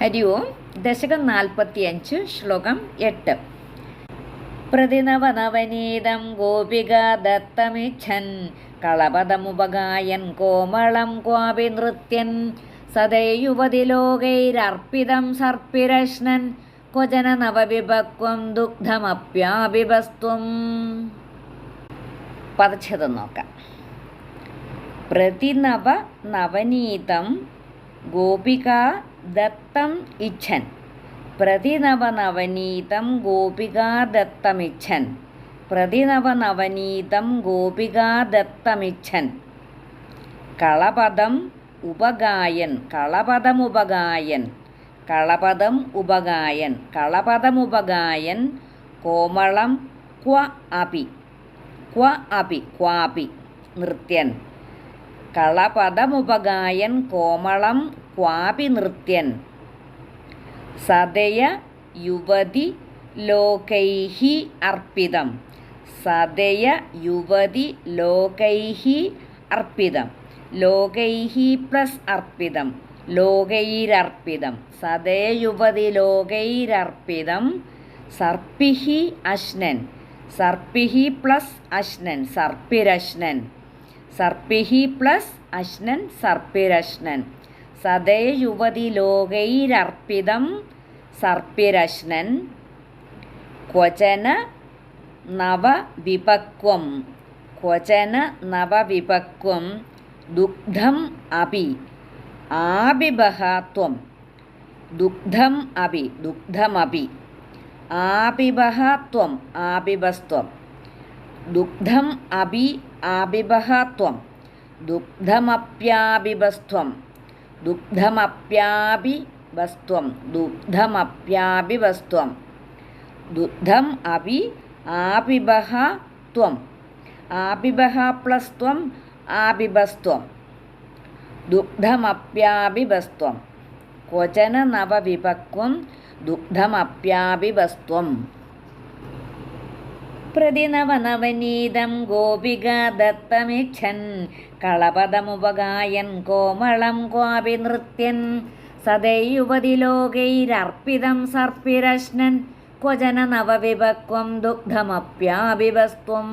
ഹരി ഓം. ദശകം 45, ശ്ലോകം 8. പ്രതിനവനവനീതം ഗോപികാ ദത്തമിച്ഛൻ കളപദമുപഗായൻ കോമളം ക്വാപി നൃത്യൻ സദയുവതിലോകൈരർപ്പിതം സർപ്പിരശ്നൻ ക്വചന നവവിഭക്വം ദുഗ്ധമപ്യാഭിവസ്ത്വം. പദച്ഛേദം നോക്കാം. പ്രതിനവനവനീതം ഗോപികാ ദത്തം ഇച്ഛൻ. പ്രതിനവനവനീതം ഗോപികാ ദത്തമിച്ഛൻ. പ്രതിനവനവനീതം ഗോപികാ ദത്തമിച്ഛൻ കളപദം ഉപഗായൻ. കളപദമുപഗായൻ. കളപദം ഉപഗായൻ. കളപദമുപഗായൻ കോമളം ക്വ അപി. ക്വ അപി ക്വാപി നൃത്യൻ. കളപദമുപഗായൻ കോമളം ക്വാപി നൃത്യൻ സദയ യുവതി ലോകൈഹി അർപ്പിതം. സദയ യുവതി ലോകൈഹി അർപ്പിതം. ലോകൈഹി പ്ലസ് അർപ്പിതം. ലോകൈരർപ്പിതം. സദയ യുവതി ലോകൈരർപ്പിതം സർപ്പിഹി അശ്നൻ. സർപ്പിഹി പ്ലസ് അശ്നൻ സർപ്പിരശ്നൻ. സർപ്പിഹി പ്ലസ് അശ്നൻ സർപ്പിരശ്നൻ സദയ യുവതി ലോകൈരർപ്പിതം സർപ്പിരശ്നൻ ക്വചന നവവിപക്വം. ക്വചന നവവിപക്വം ദുഗ്ധം അപി ആബിബഹ ത്വം. ദുഗ്ധം അപി ദുഗ്ധമപി ആബിബഹ ത്വം ആബിബസ്ത്വം. ദുഗ്ധം അപി ആബിബഹ ത്വം ദുഗ്ധമപ്യാബിബസ്ത്വം. ദുഗ്ധമപ്യാബിബസ്ത്വം. ദുഗ്ധമപ്യാബിബസ്ത്വം. ദുഗ്ധം അപി ആബിബഹ ത്വം. ആബിബഹ പ്ലസ് ത്വം ആബിബസ്ത്വം. ദുഗ്ധമപ്യാബിബസ്ത്വം ക്വചന നവവിഭക്വം ദുഗ്ധമപ്യാബിബസ്ത്വം. പ്രതിനവനവനീതം ഗോപികാ ദത്തമിച്ഛൻ കളപദമുപഗായൻ കോമളം ക്വാപി നൃത്യൻ സദയുവതി ലോകൈരർപ്പിതം സർപ്പിരശ്നൻ ക്വചന നവവിഭക്വം ദുഗ്ധമപ്യാഭിവസ്ത്വം.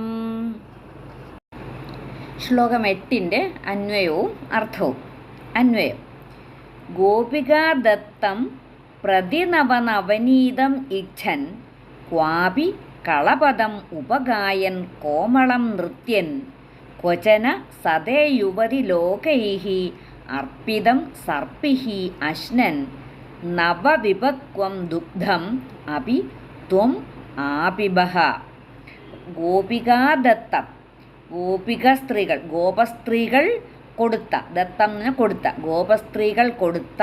ശ്ലോകം 8 അന്വയവും അർത്ഥവും. അന്വയം. ഗോപികാ ദത്തം പ്രതിനവനവനീതം ഇച്ഛൻ ക്വാപി കളപദം ഉപഗായൻ കോമളം നൃത്യൻ ക്വചന സദയുവതി ലോകൈഹി അർപ്പിതം സർപ്പിഹി അശ്നൻ നവവിഭക്വം ദുഗ്ധം അപി ത്വം ആപിബഹ. ഗോപികാദത്തം. ഗോപിക സ്ത്രീകൾ ഗോപസ്ത്രീകൾ കൊടുത്ത. ദത്തം കൊടുത്ത. ഗോപസ്ത്രീകൾ കൊടുത്ത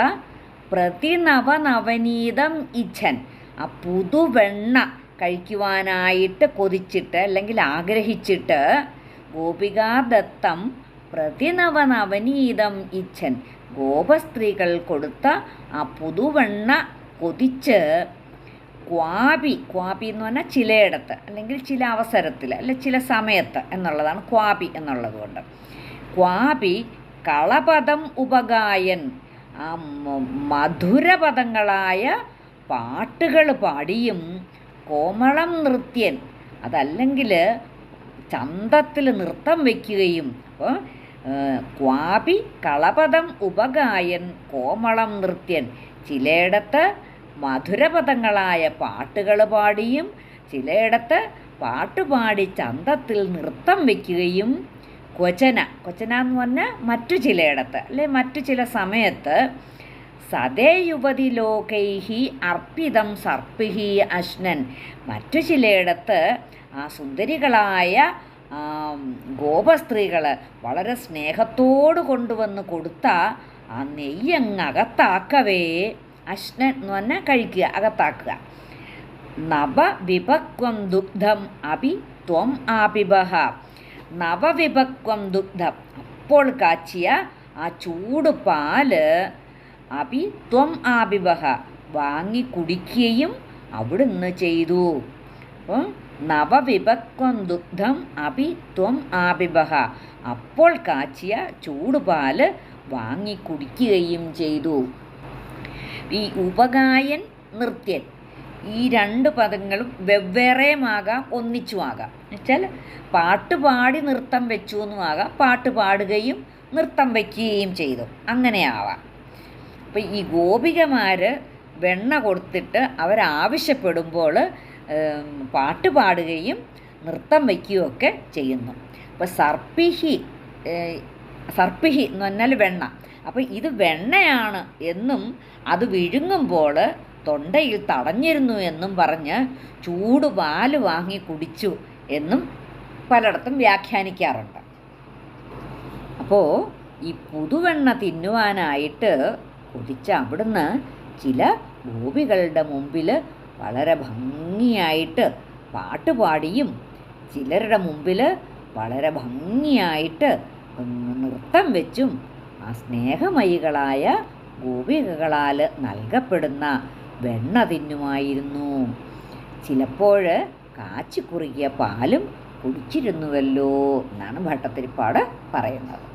പ്രതിനവനവനീതം ഇച്ഛൻ. ആ പുതുവെണ്ണ കഴിക്കുവാനായിട്ട് കൊതിച്ചിട്ട് അല്ലെങ്കിൽ ആഗ്രഹിച്ചിട്ട് ഗോപികാദത്തം പ്രതിനവനവനീതം ഇച്ഛൻ. ഗോപസ്ത്രീകൾ കൊടുത്ത ആ പുതുവെണ്ണ കൊതിച്ച് ക്വാപി. ക്വാപി എന്ന് പറഞ്ഞാൽ ചിലയിടത്ത് അല്ലെങ്കിൽ ചില അവസരത്തിൽ അല്ലെ ചില സമയത്ത് എന്നുള്ളതാണ് ക്വാപി എന്നുള്ളത് കൊണ്ട്. ക്വാപി കളപദം ഉപഗായൻ. ആ മധുരപദങ്ങളായ പാട്ടുകൾ പാടിയും കോമളം നൃത്യൻ അതല്ലെങ്കിൽ ചന്തത്തിൽ നൃത്തം വയ്ക്കുകയും. അപ്പോൾ ക്വാപി കളപദം ഉപഗായൻ കോമളം നൃത്യൻ. ചിലയിടത്ത് മധുരപദങ്ങളായ പാട്ടുകൾ പാടിയും ചിലയിടത്ത് പാട്ടുപാടി ചന്തത്തിൽ നൃത്തം വയ്ക്കുകയും. ക്വചന. ക്വചന എന്ന് പറഞ്ഞാൽ മറ്റു ചിലയിടത്ത് അല്ലെ മറ്റു ചില സമയത്ത് സദയുവതി ലോകൈഹി അർപ്പിതം സർപ്പിഹി അശ്നൻ. മറ്റു ചിലയിടത്ത് ആ സുന്ദരികളായ ഗോപസ്ത്രീകൾ വളരെ സ്നേഹത്തോട് കൊണ്ടുവന്ന് കൊടുത്ത ആ നെയ്യങ്ങകത്താക്കവേ. അശ്നൻ എന്ന് പറഞ്ഞാൽ കഴിക്കുക, അകത്താക്കുക. നവവിഭക്വം ദുഗ്ധം അപി ത്വം ആപിബഹ. നവവിഭക്വം ദുഗ്ധം അപ്പോൾ കാച്ചിയ ആ ചൂട് പാല് അപി ത്വം ആപിബഹ വാങ്ങി കുടിക്കുകയും അവിടുന്ന് ചെയ്തു. അപ്പോൾ നവവിഭക്വം ദുഗ്ധം അപി ത്വം ആപിബഹ അപ്പോൾ കാച്ചിയ ചൂടുപാല് വാങ്ങി കുടിക്കുകയും ചെയ്തു. ഈ ഉപഗായൻ, നൃത്യൻ, ഈ രണ്ട് പദങ്ങളും വെവ്വേറെയുമാകാം ഒന്നിച്ചുമാകാം. എന്നുവെച്ചാൽ പാട്ട് പാടി നൃത്തം വെച്ചു എന്നുമാകാം, പാട്ട് പാടുകയും നൃത്തം വയ്ക്കുകയും ചെയ്തു, അങ്ങനെയാവാം. അപ്പം ഈ ഗോപികമാർ വെണ്ണ കൊടുത്തിട്ട് അവരാവശ്യപ്പെടുമ്പോൾ പാട്ട് പാടുകയും നൃത്തം വയ്ക്കുകയൊക്കെ ചെയ്യുന്നു. അപ്പോൾ സർപ്പിഹി എന്ന് പറഞ്ഞാൽ വെണ്ണ. അപ്പോൾ ഇത് വെണ്ണയാണ് എന്നും അത് വിഴുങ്ങുമ്പോൾ തൊണ്ടയിൽ തടഞ്ഞിരുന്നു എന്നും പറഞ്ഞ് ചൂട് പാല് വാങ്ങി കുടിച്ചു എന്നും പലയിടത്തും വ്യാഖ്യാനിക്കാറുണ്ട്. അപ്പോൾ ഈ പുതുവെണ്ണ തിന്നുവാനായിട്ട് കൊതിച്ച അവിടുന്ന് ചില ഗോപികളുടെ മുമ്പിൽ വളരെ ഭംഗിയായിട്ട് പാട്ടുപാടിയും ചിലരുടെ മുമ്പിൽ വളരെ ഭംഗിയായിട്ട് നൃത്തം വെച്ചും ആ സ്നേഹമയികളായ ഗോപികകളാൽ നൽകപ്പെടുന്ന വെണ്ണ തിന്നുമായിരുന്നു. ചിലപ്പോൾ കാച്ചിക്കുറുകിയ പാലും കുടിച്ചിരുന്നുവല്ലോ എന്നാണ് ഭട്ടത്തിരിപ്പാട് പറയുന്നത്.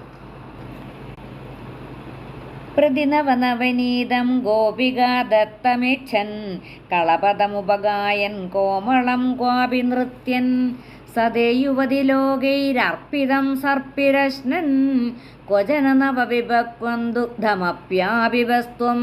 പ്രതിനവനവനീതം ഗോപികാ ദത്തമിച്ഛൻ കളപദമുപഗായൻ കോമളം ക്വാപി നൃത്യൻ സദേ യുവതിലോകൈരർപ്പിതം സർപ്പിരശ്നൻ ക്വചന നവവിഭക്വം ദുഗ്ധമപ്യാപിവസ്ത്വം.